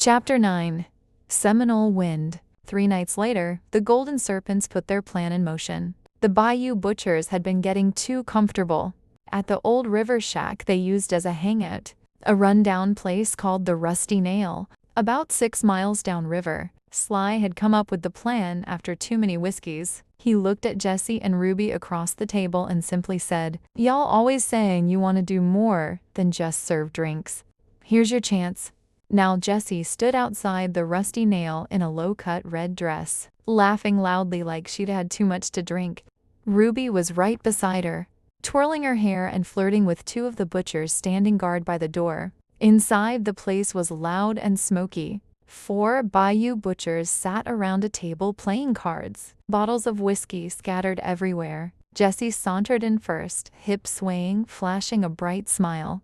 Chapter 9. Seminole Wind. 3 nights later, the Golden Serpents put their plan in motion. The Bayou Butchers had been getting too comfortable. At the old river shack they used as a hangout, a run-down place called the Rusty Nail, about 6 miles downriver, Sly had come up with the plan after too many whiskeys. He looked at Jesse and Ruby across the table and simply said, "Y'all always saying you want to do more than just serve drinks. Here's your chance." Now Jessie stood outside the Rusty Nail in a low-cut red dress, laughing loudly like she'd had too much to drink. Ruby was right beside her, twirling her hair and flirting with 2 of the butchers standing guard by the door. Inside, the place was loud and smoky. 4 Bayou Butchers sat around a table playing cards, bottles of whiskey scattered everywhere. Jessie sauntered in first, hips swaying, flashing a bright smile.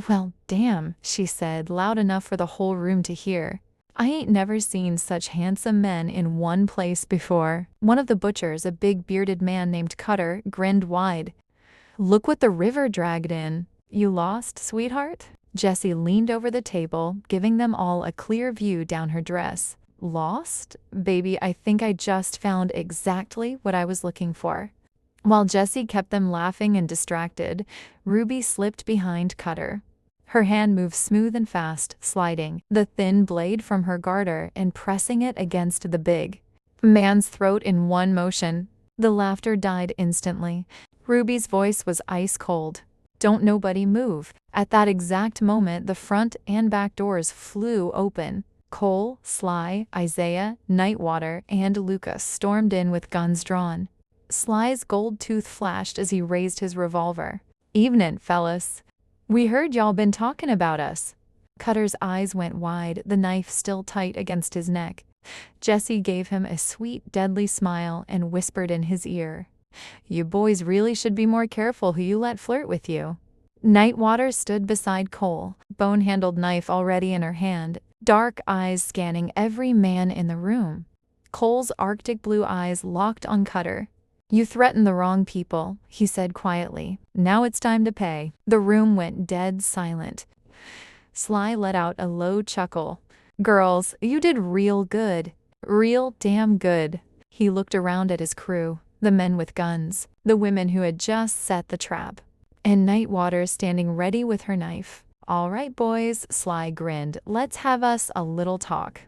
"Well, damn," she said, loud enough for the whole room to hear. "I ain't never seen such handsome men in one place before." One of the butchers, a big bearded man named Cutter, grinned wide. "Look what the river dragged in. You lost, sweetheart?" Jessie leaned over the table, giving them all a clear view down her dress. "Lost? Baby, I think I just found exactly what I was looking for." While Jessie kept them laughing and distracted, Ruby slipped behind Cutter. Her hand moved smooth and fast, sliding the thin blade from her garter and pressing it against the big man's throat in one motion. The laughter died instantly. Ruby's voice was ice cold. "Don't nobody move." At that exact moment, the front and back doors flew open. Cole, Sly, Isaiah, Nightwater, and Lucas stormed in with guns drawn. Sly's gold tooth flashed as he raised his revolver. "Evenin', fellas. We heard y'all been talking about us." Cutter's eyes went wide, the knife still tight against his neck. Jessie gave him a sweet, deadly smile and whispered in his ear, "You boys really should be more careful who you let flirt with you." Nightwater stood beside Cole, bone-handled knife already in her hand, dark eyes scanning every man in the room. Cole's Arctic blue eyes locked on Cutter. "You threatened the wrong people," he said quietly. "Now it's time to pay." The room went dead silent. Sly let out a low chuckle. "Girls, you did real good. Real damn good." He looked around at his crew, the men with guns, the women who had just set the trap, and Nightwater standing ready with her knife. "All right, boys," Sly grinned. "Let's have us a little talk."